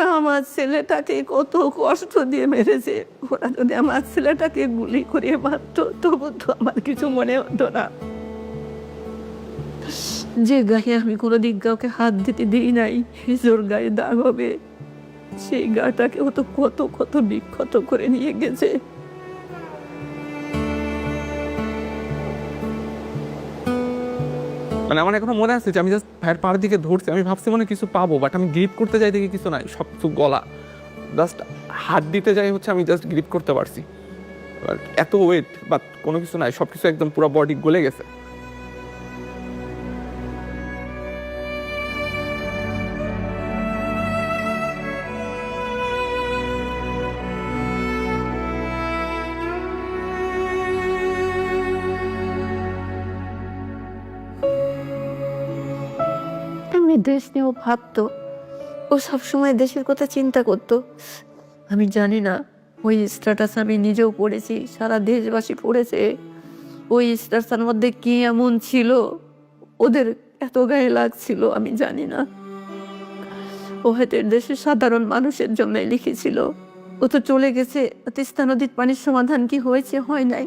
ওরা আমার ছেলেটাকে কত কষ্ট দিয়ে মেরেছে। ওরা যদি আমার ছেলেটাকে গুলি করে মারতো তবু তো আমার কিছু মনে হতো না। যে গায়ে আমি কোনোদিন কাউকে হাত দিতে দিই নাই, জোর গায়ে দাগ হবে, সেই গাটাকে ও তো কত কত বিক্ষত করে নিয়ে গেছে। মানে আমার এখনো মনে আছে যে আমি জাস্ট ভাইয়ের পাড়ের দিকে ধরছি, আমি ভাবছি মনে কিছু পাবো, বাট আমি গ্রিপ করতে যাই দেখি কিছু নাই, সব কিছু গলা। জাস্ট হাত দিতে যাই হচ্ছে আমি জাস্ট গ্রিপ করতে পারছি, এত ওয়েট বাট কোনো কিছু নাই, সব কিছু একদম পুরো বডি গলে গেছে। আমি দেশ নিয়েও ভাবতো, ও সবসময় দেশের কথা চিন্তা করতো। আমি জানি না ওই স্ট্যাটাস আমি নিজেও পড়েছি, সারা দেশবাসী পড়েছে। ওই স্ট্যাটাসের মধ্যে কি এমন ছিল ওদের এত গায়ে লাগছিল আমি জানি না। ও হয়তো দেশের সাধারণ মানুষের জন্য লিখেছিল। ও তো চলে গেছে, তিস্তা নদীর পানির সমাধান কি হয়েছে? হয় নাই।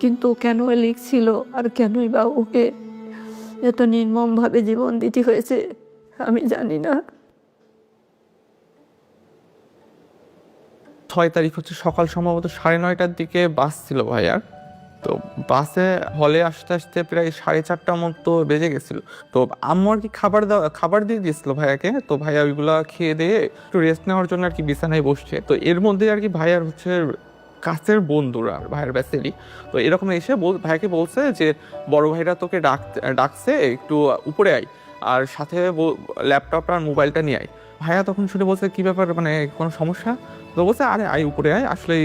কিন্তু কেন লিখছিল আর কেনই বা ওকে এত নির্মমভাবে জীবন দিতে হয়েছে আমি জানি না। 6 তারিখ হচ্ছে সকাল সম্ভবত 9:30টার দিকে বাস ছিল ভাইয়ার। তো বাসে হলে আসতে আসতে প্রায় 4:30টার মতো বেজে গেছিল। তো আম্মু আর কি খাবার দিয়ে দিয়েছিল ভাইয়াকে। তো ভাইয়া ওইগুলা খেয়ে দিয়ে একটু রেস্ট নেওয়ার জন্য আর কি বিছানায় বসছে। তো এর মধ্যে আর কি ভাইয়ার হচ্ছে কাছের বন্ধুরা ভাইয়ের ব্যাসেলি তো এরকম এসে ভাইয়াকে বলছে যে বড় ভাইরা তোকে ডাকছে, একটু উপরে আয়, আর সাথে ল্যাপটপ আর মোবাইলটা নিয়ে আয়। ভাইয়া তখন শুনে বলছে কি ব্যাপার, মানে কোনো সমস্যা? তো বলছে আরে আয় উপরে আয়, আসলেই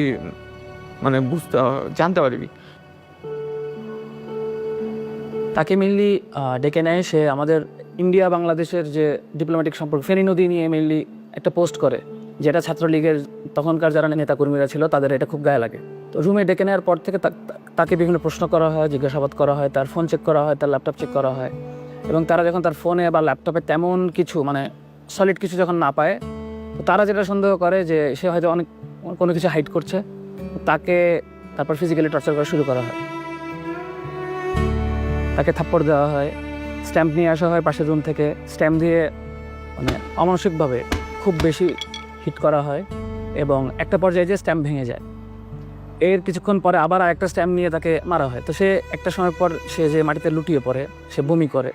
মানে জানতে পারবি। তাকে মেনলি ডেকে নেয়, সে আমাদের ইন্ডিয়া বাংলাদেশের যে ডিপ্লোম্যাটিক সম্পর্ক ফেনী নদী নিয়ে মেনলি একটা পোস্ট করে, যেটা ছাত্রলীগের তখনকার যারা নেতাকর্মীরা ছিল তাদের এটা খুব গায়ে লাগে। তো রুমে ডেকে নেওয়ার পর থেকে তাকে বিভিন্ন প্রশ্ন করা হয়, জিজ্ঞাসাবাদ করা হয়, তার ফোন চেক করা হয়, তার ল্যাপটপ চেক করা হয়। এবং তারা যখন তার ফোনে বা ল্যাপটপে তেমন কিছু মানে সলিড কিছু যখন না পায়, তো তারা যেটা সন্দেহ করে যে সে হয়তো অনেক কোনো কিছু হাইড করছে, তাকে তারপর ফিজিক্যালি টর্চার করা শুরু করা হয়। তাকে থাপ্পড় দেওয়া হয়, স্ট্যাম্প নিয়ে আসা হয় পাশের রুম থেকে, স্ট্যাম্প দিয়ে মানে অমানসিকভাবে খুব বেশি হিট করা হয় এবং একটা পর্যায়ে যে স্ট্যাম্প ভেঙে যায়। এর কিছুক্ষণ পরে আবার আরেকটা স্ট্যাম্প নিয়ে তাকে মারা হয়। তো সে একটা সময় পর সে যে মাটিতে লুটিয়ে পড়ে, সে বমি করে।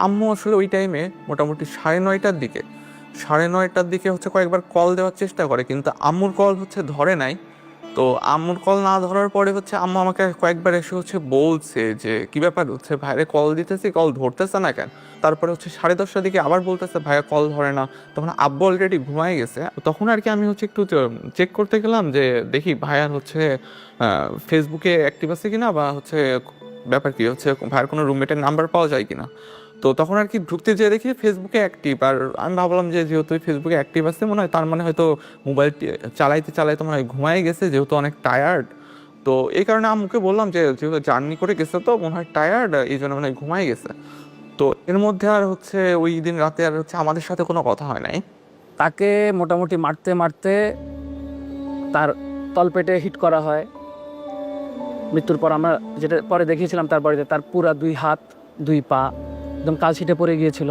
আম্মু আসলে ওই টাইমে মোটামুটি 9:30টার দিকে হচ্ছে কয়েকবার কল দেওয়ার চেষ্টা করে, কিন্তু আম্মুর কল হচ্ছে ধরে নাই। তো আম্মুর কল না ধরার পরে হচ্ছে আম্মু আমাকে কয়েকবার এসে হচ্ছে বলছে যে কি ব্যাপার, হচ্ছে ভাইরে কল দিতেছি, কল ধরতেছে না কেন? তারপরে হচ্ছে 10:30টার দিকে আবার বলতেছে ভাইয়া কল ধরে না। তখন আব্বু অলরেডি ঘুমাই গেছে। তখন আর কি আমি হচ্ছে একটু চেক করতে গেলাম যে দেখি ভাইয়ার হচ্ছে ফেসবুকে অ্যাক্টিভ আছে কিনা, বা হচ্ছে ব্যাপার কি হচ্ছে ভাইয়ার কোনো রুমমেটের নাম্বার পাওয়া যায় কিনা। তো তখন আর কি ঢুকতে যেয়ে দেখি ফেসবুকে অ্যাক্টিভ, আর আমি ভাবলাম যে যেহেতু ফেসবুকে অ্যাক্টিভ আছে মনে হয়, তার মানে হয়তো মোবাইল চালাইতে মনে হয় ঘুমাই গেছে, যেহেতু অনেক টায়ার্ড। তো এই কারণে আম্মুকে বললাম যে যেহেতু জার্নি করে গেছে তো মনে হয় টায়ার্ড, এই জন্য মনে হয় ঘুমাই গেছে। তো এর মধ্যে আর হচ্ছে ওই দিন রাতে আর হচ্ছে আমাদের সাথে কোনো কথা হয় নাই। তাকে মোটামুটি মারতে মারতে তার তলপেটে হিট করা হয়। মৃত্যুর পর আমরা যেটা পরে দেখিয়েছিলাম তার বাড়িতে, তার পুরা 2 হাত 2 পা একদম কালশিটে পড়ে গিয়েছিল।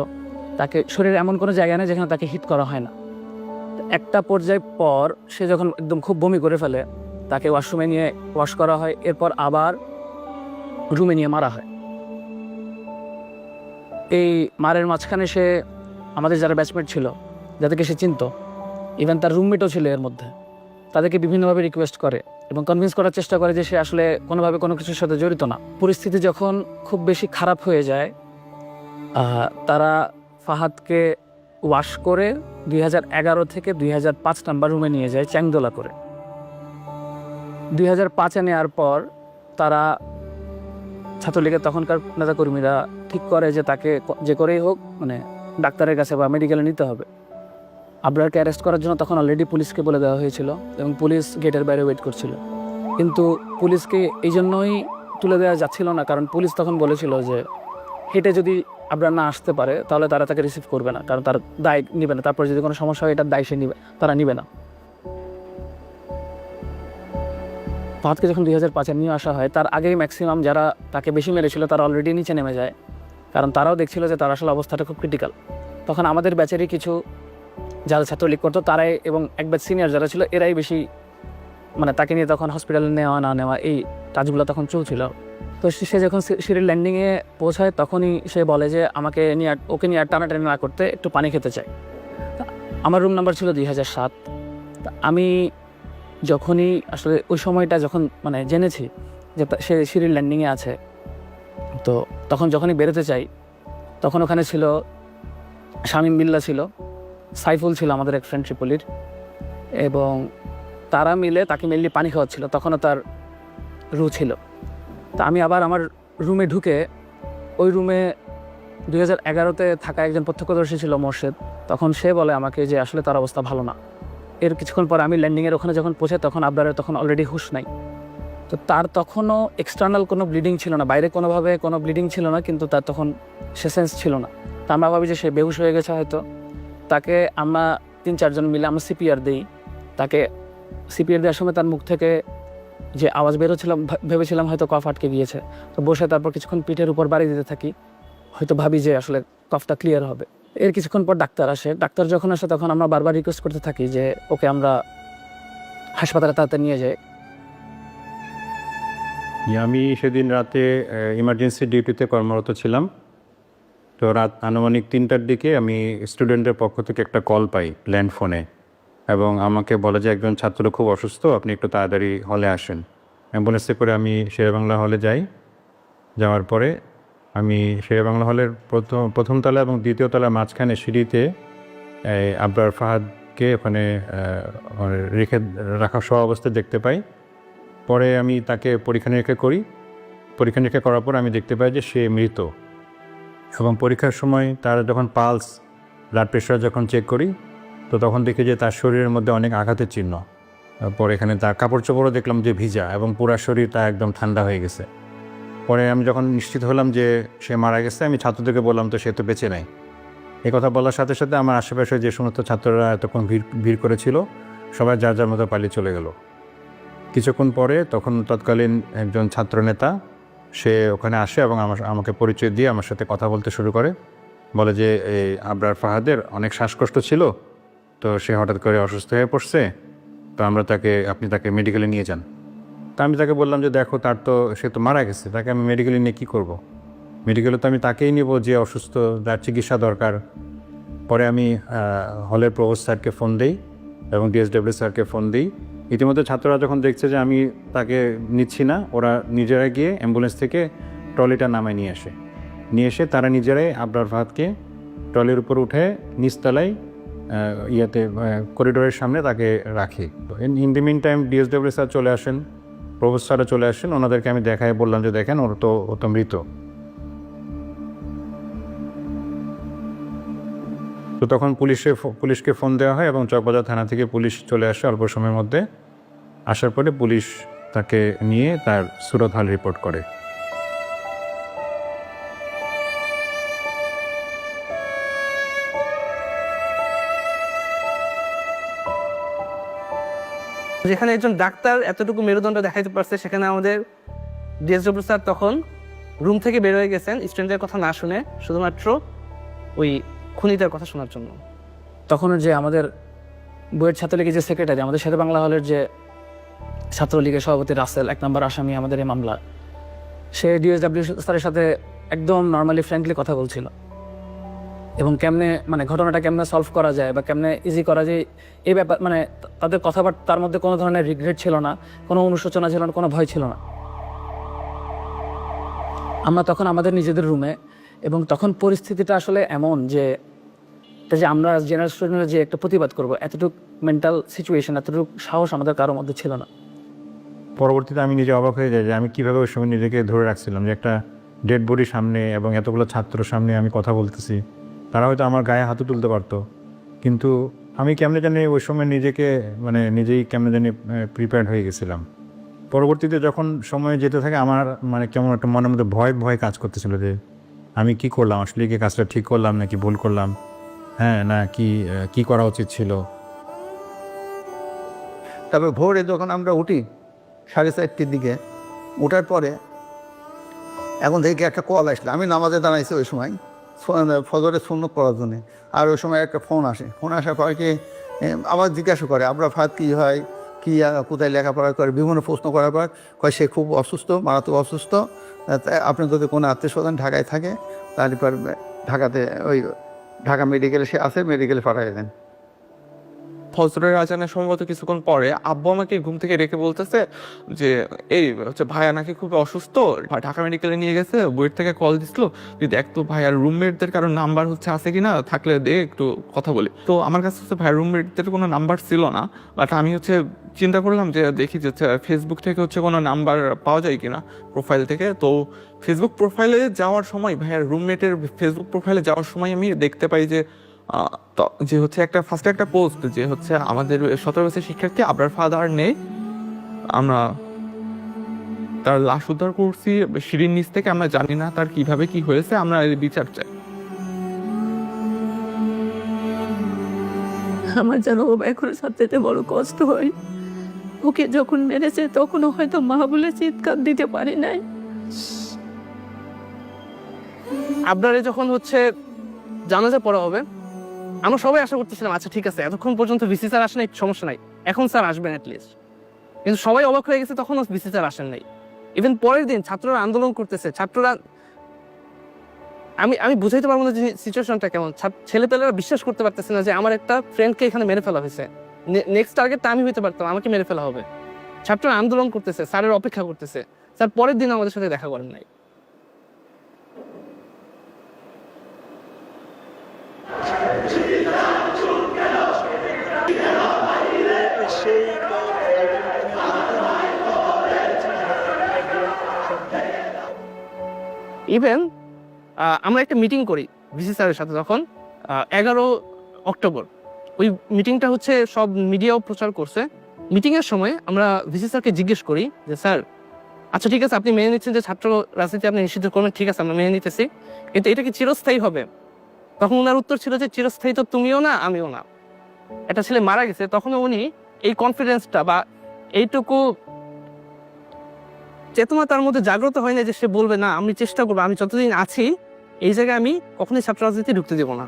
তাকে শরীরে এমন কোনো জায়গা নেই যেখানে তাকে হিট করা হয় না। একটা পর্যায় পর সে যখন একদম খুব বমি করে ফেলে, তাকে ওয়াশরুমে নিয়ে ওয়াশ করা হয়, এরপর আবার রুমে নিয়ে মারা হয়। এই মারের মাঝখানে সে আমাদের যারা ব্যাচমেট ছিল, যাদেরকে সে চিনত, ইভেন তার রুমমেটও ছিল এর মধ্যে, তাদেরকে বিভিন্নভাবে রিকোয়েস্ট করে এবং কনভিন্স করার চেষ্টা করে যে সে আসলে কোনোভাবে কোনো কিছুর সাথে জড়িত না। পরিস্থিতি যখন খুব বেশি খারাপ হয়ে যায়, তারা ফাহাদকে ওয়াশ করে 2011 থেকে 2005 নাম্বার রুমে নিয়ে যায় চ্যাংদোলা করে। 2005-এ নেওয়ার পর তারা ছাত্রলীগের তখনকার নেতাকর্মীরা ঠিক করে যে তাকে যে করেই হোক মানে ডাক্তারের কাছে বা মেডিকেলে নিতে হবে। আবরারকে অ্যারেস্ট করার জন্য তখন অলরেডি পুলিশকে বলে দেওয়া হয়েছিল এবং পুলিশ গেটের বাইরে ওয়েট করছিল। কিন্তু পুলিশকে এই জন্যই তুলে দেওয়া যাচ্ছিল না, কারণ পুলিশ তখন বলেছিল যে হেঁটে যদি আবরার না আসতে পারে তাহলে তারা তাকে রিসিভ করবে না, কারণ তার দায় নিবে না। তারপর যদি কোনো সমস্যা হয় এটার দায় সে নিবে, তারা নিবে না। ফাহাদকে যখন 2005-এ নিয়ে আসা হয়, তার আগেই ম্যাক্সিমাম যারা তাকে বেশি মেরেছিল তারা অলরেডি নিচে নেমে যায়, কারণ তারাও দেখছিল যে তার আসলে অবস্থাটা খুব ক্রিটিক্যাল। তখন আমাদের ব্যাচেরই কিছু যারা ছাত্রলীগ করতো তারাই এবং এক ব্যাচ সিনিয়র যারা ছিল এরাই বেশি মানে তাকে নিয়ে তখন হসপিটালে নেওয়া না নেওয়া এই কাজগুলো তখন চলছিল। তো সে যখন সিঁড়ির ল্যান্ডিংয়ে পৌঁছায় তখনই সে বলে যে ওকে নিয়ে আর টানাটানি না করতে একটু পানি খেতে চাই। আমার রুম নাম্বার ছিল 2007। আমি যখনই আসলে ওই সময়টা যখন মানে জেনেছি যে সে সিঁড়ির ল্যান্ডিংয়ে আছে, তো তখন যখনই বেরোতে চাই তখন ওখানে ছিল শামীম বিল্লাহ ছিল, সাইফুল ছিল আমাদের এক ফ্রেন্ড ট্রিপলির, এবং তারা মিলে তাকে মেনলি পানি খাওয়াচ্ছিল। তখনও তার রু ছিল। তা আমি আবার আমার রুমে ঢুকে ওই রুমে 2011-তে থাকা একজন প্রত্যক্ষদর্শী ছিল মোর্শেদ, তখন সে বলে আমাকে যে আসলে তার অবস্থা ভালো না। এর কিছুক্ষণ পর আমি ল্যান্ডিংয়ের ওখানে যখন পৌঁছে তখন আবরারের তখন অলরেডি হুঁশ নাই। তো তার তখনও এক্সটার্নাল কোনো ব্লিডিং ছিল না, বাইরে কোনোভাবে কোনো ব্লিডিং ছিল না, কিন্তু তার তখন সে সেন্স ছিল না। তা আমরা ভাবি যে সে বেহুশ হয়ে গেছে হয়তো। তাকে আমরা 3-4 জন মিলে আমরা সিপিআর দিই। তাকে সিপিআর দেওয়ার সময় তার মুখ থেকে যে আওয়াজ বেরোচ্ছিলাম ভেবেছিলাম হয়তো কফ আটকে গিয়েছে। তো বসে তারপর কিছুক্ষণ পিঠের উপর বাড়ি দিতে থাকি, হয়তো ভাবি যে আসলে কফটা ক্লিয়ার হবে। এর কিছুক্ষণ পর ডাক্তার আসে। ডাক্তার যখন আসে তখন আমরা বারবার রিকোয়েস্ট করতে থাকি যে ওকে আমরা হাসপাতালে তাড়াতাড়ি নিয়ে যাই। আমি সেদিন রাতে ইমার্জেন্সি ডিউটিতে কর্মরত ছিলাম। তো রাত আনুমানিক 3টার দিকে আমি স্টুডেন্টের পক্ষ থেকে একটা কল পাই ল্যান্ড ফোনে, এবং আমাকে বলে যে একজন ছাত্র খুব অসুস্থ, আপনি একটু তাড়াতাড়ি হলে আসেন। অ্যাম্বুলেন্সে করে আমি শেরেবাংলা হলে যাই। যাওয়ার পরে আমি শেরেবাংলা হলের প্রথম তলা এবং দ্বিতীয় তলার মাঝখানে সিঁড়িতে আবরার ফাহাদকে ওখানে রেখে রাখা সহ অবস্থায় দেখতে পাই। পরে আমি তাকে পরীক্ষা নিরীক্ষা করার পর আমি দেখতে পাই যে সে মৃত। এবং পরীক্ষার সময় তার যখন পালস, ব্লাড প্রেশার যখন চেক করি, তো তখন দেখি যে তার শরীরের মধ্যে অনেক আঘাতের চিহ্ন। পরে এখানে তার কাপড় চোপড়ও দেখলাম যে ভিজা, এবং পুরা শরীর তার একদম ঠান্ডা হয়ে গেছে। পরে আমি যখন নিশ্চিত হলাম যে সে মারা গেছে, আমি ছাত্রদেরকে বললাম তো সে তো বেঁচে নাই। এই কথা বলার সাথে সাথে আমার আশেপাশে যে সমস্ত ছাত্ররা এতক্ষণ ভিড় করেছিল সবাই যার যার মতো পালিয়ে চলে গেল। কিছুক্ষণ পরে তখন তৎকালীন একজন ছাত্রনেতা সে ওখানে আসে এবং আমাকে পরিচয় দিয়ে আমার সাথে কথা বলতে শুরু করে। বলে যে এই আবরার ফাহাদের অনেক শ্বাসকষ্ট ছিল, তো সে হঠাৎ করে অসুস্থ হয়ে পড়ছে, তো আপনি তাকে মেডিকেলে নিয়ে যান। তা আমি তাকে বললাম যে দেখো সে তো মারা গেছে, তাকে আমি মেডিকেলে নিয়ে কী করব। মেডিকেলে তো আমি তাকেই নিব যে অসুস্থ, যার চিকিৎসা দরকার। পরে আমি হলের প্রভোস্ট স্যারকে ফোন দিই এবং ডিএসডব্লিউ স্যারকে ফোন দিই। ইতিমধ্যে ছাত্ররা যখন দেখছে যে আমি তাকে নিচ্ছি না, ওরা নিজেরা গিয়ে অ্যাম্বুলেন্স থেকে ট্রলিটা নামায় নিয়ে এসে তারা নিজেরাই আবরার ফাহাদকে ট্রলির উপর উঠে নিচতলায় করিডোরের সামনে তাকে রাখি। In the mean time DSW sir চলে আসেন, প্রভোস্ট স্যারও চলে আসেন। ওনাদেরকে আমি বললাম যে দেখেন ও তো মৃত। তো তখন পুলিশকে ফোন দেওয়া হয় এবং চকবাজার থানা থেকে পুলিশ চলে আসে অল্প সময়ের মধ্যে। আসার পরে পুলিশ তাকে নিয়ে তার সুরত হাল রিপোর্ট করে। যেখানে একজন ডাক্তার এতটুকু মেরুদণ্ড দেখাইতে পারছে, সেখানে আমাদের ডিএসডব্লিউ স্যার তখন রুম থেকে বের হয়ে গেছেন স্টুডেন্টের কথা না শুনে, শুধুমাত্র ওই খুনিটার কথা শোনার জন্য। তখন যে আমাদের বইয়ের ছাত্রলীগের যে সেক্রেটারি, আমাদের শেরে বাংলা হলের যে ছাত্রলীগের সভাপতি রাসেল, 1 নম্বর আসামি আমাদের এই মামলা, সে ডিএসডব্লিউ স্যারের সাথে একদম নর্মালি ফ্র্যাঙ্কলি কথা বলছিল, এবং ঘটনাটা কেমনে সলভ করা যায় বা কেমনে ইজি করা যায় এই ব্যাপার, তাদের কথাবার্তার মধ্যে কোনো ধরনের রিগ্রেট ছিল না, কোনো অনুশোচনা ছিল না, কোনো ভয় ছিল না। আমরা তখন আমাদের নিজেদের রুমে, এবং তখন পরিস্থিতিটা আসলে এমন যে আমরা জেনারেল স্টুডেন্টরা যে একটা প্রতিবাদ করবো, এতটুকু মেন্টাল সিচুয়েশন, এতটুকু সাহস আমাদের কারোর মধ্যে ছিল না। পরবর্তীতে আমি নিজে অবাক হয়ে যাই যে আমি কীভাবে ওই সময় নিজেকে ধরে রাখছিলাম, যে একটা ডেড বডির সামনে এবং এতগুলো ছাত্র সামনে আমি কথা বলতেছি। তারা হয়তো আমার গায়ে হাতও তুলতে পারতো, কিন্তু আমি কেমনে জানি ওই সময় নিজেই কেমনে জানি প্রিপেয়ার্ড হয়ে গেছিলাম। পরবর্তীতে যখন সময় যেতে থাকে আমার কেমন একটা মনের মধ্যে ভয় কাজ করতেছিল যে আমি কি করলাম, আসলে কি কাজটা ঠিক করলাম নাকি ভুল করলাম, হ্যাঁ না কি করা উচিত ছিল। তারপর ভোরে যখন আমরা উঠি 4:30টার দিকে, ওঠার পরে এখন থেকে একটা কল আসলো, আমি নামাজে দাঁড়াইছি ওই সময় ফজরের সুন্নত পড়ার জন্যে। আর ওই সময় একটা ফোন আসে, ফোন আসার পরে কি আবার জিজ্ঞাসা করে আমরা ফাদ কী হয়, কী কোথায় লেখাপড়া করে, বিভিন্ন প্রশ্ন করার পর কয় সে খুব অসুস্থ, মারাত্মক অসুস্থ, আপনি যদি কোনো আত্মীয় স্বজন ঢাকায় থাকে তাহলে পর ঢাকাতে ওই ঢাকা মেডিকেলে সে আছে, মেডিকেলে পাঠিয়ে দেন। ফজরের আজানের সম্ভবত কিছুক্ষণ পরে আব্বু আমাকে ঘুম থেকে ডেকে বলতেছে যে এই হচ্ছে ভাইয়া নাকি খুব অসুস্থ, ঢাকা মেডিকেলে নিয়ে গেছে, বুয়েট থেকে কল দিছিল, তুই দেখ তো ভাইয়ার রুমমেটদের কারো নাম্বার হচ্ছে আছে কিনা, থাকলে দে একটু কথা বলি। তো আমার কাছে হচ্ছে ভাইয়ার রুমমেটদের কোনো নাম্বার ছিল না, বাট আমি হচ্ছে চিন্তা করলাম যে দেখি যে ফেসবুক থেকে হচ্ছে কোনো নাম্বার পাওয়া যায় কিনা প্রোফাইল থেকে। তো ফেসবুক প্রোফাইলে যাওয়ার সময়, ভাইয়ার রুমমেটের ফেসবুক প্রোফাইলে যাওয়ার সময় আমি দেখতে পাই যে যে হচ্ছে ফার্স্টে একটা পোস্ট যে হচ্ছে আমাদের 17 বছরের শিক্ষার্থী আবরার ফাদার নেই, আমরা তার লাশ উদ্ধার করছি সিঁড়ির নিচ থেকে, আমরা জানি না তার কিভাবে কি হয়েছে, আমরা এর বিচার চাই। আমার যেন ও এখনো সবচেয়ে বড় কষ্ট হয়। ওকে যখন মেরেছে তখনও হয়তো মা বলে চিৎকার দিতে পারি নাই। আপনারে যখন হচ্ছে জানাজা পড়া হবে, আমরা সবাই আশা করতেছিলাম আচ্ছা ঠিক আছে, এতক্ষণ পর্যন্ত ভিসি স্যার আসেন নাই, সমস্যা নাই, এখন স্যার আসবেন অ্যাটলিস্ট। কিন্তু সবাই অবাক হয়ে গেছে, তখনও ভিসি স্যার আসেন নাই। ইভেন পরের দিন ছাত্ররা আন্দোলন করতেছে, ছাত্ররা আমি বুঝাইতে পারবো না যে সিচুয়েশনটা কেমন। ছেলেপেলেরা বিশ্বাস করতে পারতেছে না যে আমার একটা ফ্রেন্ডকে এখানে মেরে ফেলা হয়েছে, নেক্সট টার্গেটটা আমি হইতে পারতাম, আমাকে মেরে ফেলা হবে। ছাত্ররা আন্দোলন করতেছে, স্যারের অপেক্ষা করতেছে, স্যার পরের দিন আমাদের সাথে দেখা করেন নাই। ইভেন আমরা একটা মিটিং করি ভিসি স্যারের সাথে, তখন 11 অক্টোবর। ওই মিটিংটা হচ্ছে সব মিডিয়াও প্রচার করছে। মিটিংয়ের সময় আমরা ভিসি স্যারকে জিজ্ঞেস করি যে স্যার আচ্ছা ঠিক আছে, আপনি মেনে নিচ্ছেন যে ছাত্র রাজনীতি আপনি নিষিদ্ধ করবেন, ঠিক আছে আমরা মেনে নিতেছি, কিন্তু এটা কি চিরস্থায়ী হবে? তখন ওনার উত্তর ছিল যে চিরস্থায়ী তো তুমিও না আমিও না। একটা ছেলে মারা গেছে, তখন উনি এই কনফিডেন্সটা বা এইটুকু চেতনা তার মধ্যে জাগ্রত হয় না যে সে বলবে না আমি চেষ্টা করবো, আমি যতদিন আছি এই জায়গায় আমি কখনোই ছাত্র রাজনীতি ঢুকতে দেবো না।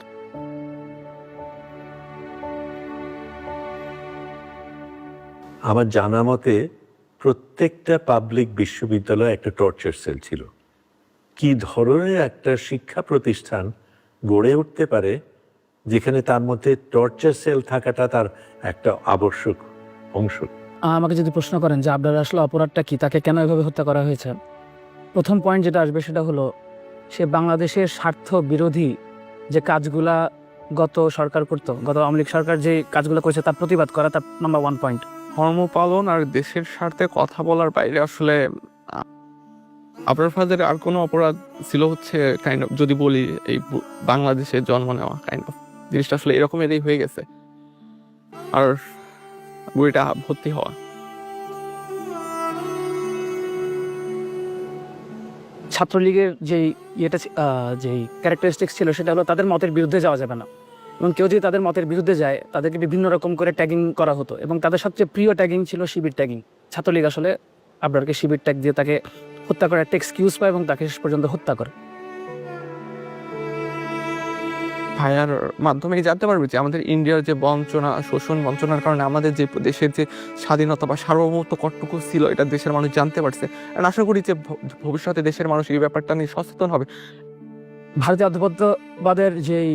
আমার জানা মতে প্রত্যেকটা পাবলিক বিশ্ববিদ্যালয়ে একটা টর্চার সেল ছিল। কি ধরনের একটা শিক্ষা প্রতিষ্ঠান গড়ে উঠতে পারে যেখানে তার মধ্যে টর্চার সেল থাকাটা তার একটা আবশ্যক অংশ? আমাকে যদি প্রশ্ন করেন যে আপনার আসলে অপরাধটা কি, তাকে কেন এভাবে হত্যা করা হয়েছে, প্রথম পয়েন্ট যেটা আসবে সেটা হলো সে বাংলাদেশের স্বার্থ বিরোধী যে কাজগুলা গত সরকার করতো, গত আওয়ামী লীগ সরকার যে কাজগুলো করেছে তার প্রতিবাদ করা, তার নাম্বার 1 পয়েন্ট। ধর্ম পালন আর দেশের স্বার্থে কথা বলার বাইরে আসলে আবরার ফাদারের আর কোনো অপরাধ ছিল হচ্ছে কাইন্ড অফ, যদি বলি এই বাংলাদেশে জন্ম নেওয়া, কাইন্ড অফ জিনিসটা আসলে এরকমেরই হয়ে গেছে, আর বইটা ভর্তি হওয়া। ছাত্রলীগের যেই যেই ক্যারেক্টারিস্টিক্স ছিল সেটা হলো তাদের মতের বিরুদ্ধে যাওয়া যাবে না, এবং কেউ যদি তাদের মতের বিরুদ্ধে যায় তাদেরকে বিভিন্ন রকম করে ট্যাগিং করা হতো, এবং তাদের সবচেয়ে প্রিয় ট্যাগিং ছিল শিবির ট্যাগিং। ছাত্রলীগ আসলে আবরারকে শিবির ট্যাগ দিয়ে তাকে হত্যা করার একটা এক্সকিউজ পায় এবং তাকে শেষ পর্যন্ত হত্যা করে। ভাইয়ার মাধ্যমে জানতে পারবে যে আমাদের ইন্ডিয়ার যে বঞ্চনা, শোষণ বঞ্চনার কারণে আমাদের যে দেশের যে স্বাধীনতা বা সার্বভৌমত্ব কতটুকু ছিল এটা দেশের মানুষ জানতে পারছে। আর আশা করি যে ভবিষ্যতে দেশের মানুষ এই ব্যাপারটা নিয়ে সচেতন হবে। ভারতীয় আধিপত্যবাদের যেই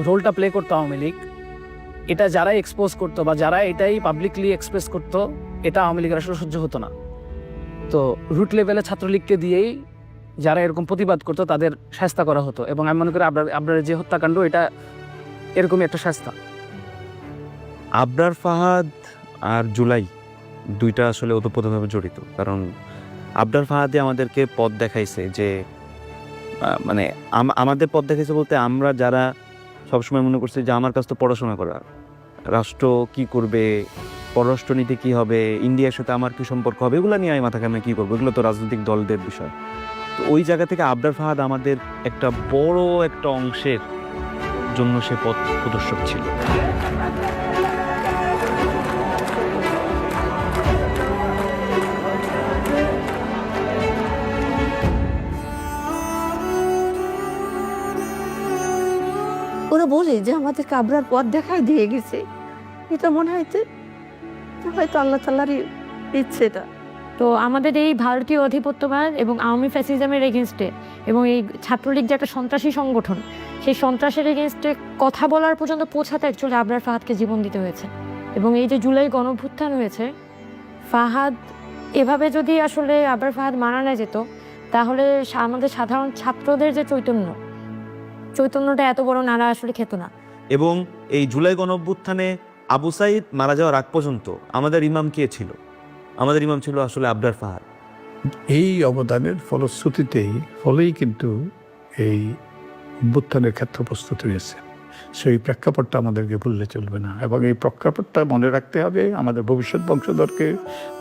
রোলটা প্লে করতো আওয়ামী লীগ, এটা যারাই এক্সপোজ করতো বা যারা এটাই পাবলিকলি এক্সপ্রেস করতো, এটা আওয়ামী লীগের আসলে সহ্য হতো না। তো রুট লেভেলে ছাত্রলীগকে দিয়েই যারা এরকম প্রতিবাদ করতো তাদের শাস্তি করা হতো, এবং আমি মনে করি আপনার যে হত্যাকাণ্ড এটা এরকমই একটা শাস্তি। আবরার ফাহাদ আর জুলাই দুইটা আসলে ওতপ্রোতভাবে জড়িত, কারণ আবরার ফাহাদে আমাদেরকে পথ দেখাইছে যে মানে আমাদের পথ দেখাইছে বলতে আমরা যারা সবসময় মনে করছি যে আমার কাছ তো পড়াশোনা করা, রাষ্ট্র কি করবে, পররাষ্ট্রনীতি কি হবে, ইন্ডিয়ার সাথে আমার কি সম্পর্ক হবে, এগুলো নিয়ে আমি মাথা ঘামিয়ে কী করবো, এগুলো তো রাজনৈতিক দলদের বিষয়। তো ওই জায়গা থেকে আবরার ফাহাদ আমাদের একটা বড় একটা অংশের জন্য সে পথ প্রদর্শক ছিল। ওরা বলে যে আমাদেরকে আবরার পথ দেখায় দিয়ে গেছে, এটা মনে হয়তো হয়তো আল্লাহ তাআলারই ইচ্ছে এটা। তো আমাদের এই ভারতীয় অধিপত্যবাদ এবং আওয়ামী ফ্যাসিজমের এগেনস্টে এবং এই ছাত্রলীগ যে একটা সন্ত্রাসী সংগঠন, সেই সন্ত্রাসের এগেনস্টে কথা বলার পর্যন্ত পৌঁছাতে অ্যাকচুয়ালি আবরার ফাহাদকে জীবন দিতে হয়েছে। এবং এই যে জুলাই গণঅভ্যুত্থান হয়েছে, ফাহাদ এভাবে যদি আসলে আবরার ফাহাদ মারা না যেত, তাহলে আমাদের সাধারণ ছাত্রদের যে চৈতন্যটা এত বড় নাড়া আসলে খেত না। এবং এই জুলাই গণঅভ্যুত্থানে আবু সাইদ মারা যাওয়ার আগ পর্যন্ত আমাদের ইমাম কে ছিল? আমাদের ইমাম ছিল আসলে আবরার ফাহাদ। এই অবদানের ফলেই কিন্তু এই অভ্যুত্থানের ক্ষেত্র প্রস্তুত হয়েছে। সেই প্রেক্ষাপটটা আমাদেরকে ভুললে চলবে না, এবং এই প্রেক্ষাপটটা মনে রাখতে হবে আমাদের ভবিষ্যৎ বংশধরকে,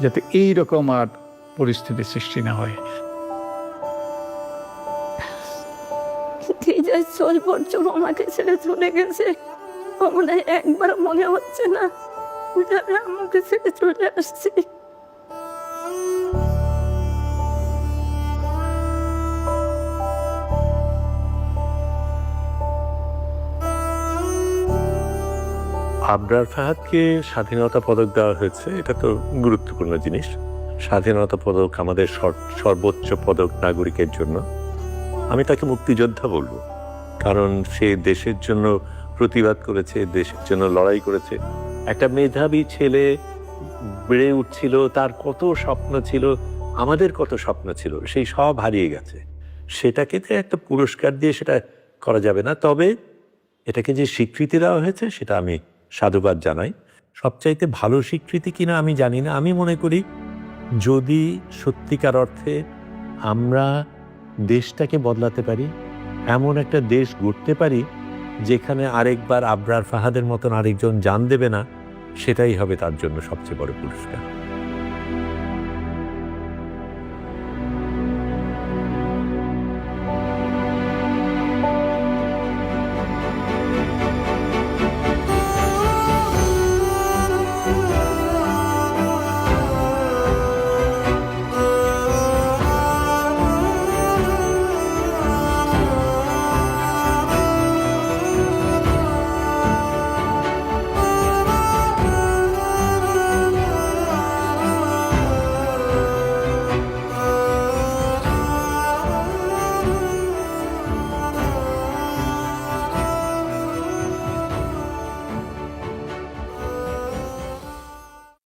যাতে এই রকম আর পরিস্থিতির সৃষ্টি না হয়। 6 বছর আমাকে ছেড়ে চলে গেছে, মনে একবার মনে হচ্ছে না যে আমি আমাকে ছেড়ে চলে আসছি। আবরার ফাহাদকে স্বাধীনতা পদক দেওয়া হয়েছে, এটা তো গুরুত্বপূর্ণ জিনিস। স্বাধীনতা পদক আমাদের সর্বোচ্চ পদক নাগরিকের জন্য। আমি তাকে মুক্তিযোদ্ধা বলবো, কারণ সে দেশের জন্য প্রতিবাদ করেছে, দেশের জন্য লড়াই করেছে। একটা মেধাবী ছেলে বেড়ে উঠছিল, তার কত স্বপ্ন ছিল, আমাদের কত স্বপ্ন ছিল, সেই সব হারিয়ে গেছে। সেটাকে তো একটা পুরস্কার দিয়ে সেটা করা যাবে না। তবে এটাকে যে স্বীকৃতি দেওয়া হয়েছে সেটা আমি সাধুবাদ জানাই। সবচাইতে ভালো স্বীকৃতি কিনা আমি জানি না। আমি মনে করি যদি সত্যিকার অর্থে আমরা দেশটাকে বদলাতে পারি, এমন একটা দেশ গড়তে পারি যেখানে আরেকবার আবরার ফাহাদের মতন আরেকজন জান দেবে না, সেটাই হবে তার জন্য সবচেয়ে বড় পুরস্কার।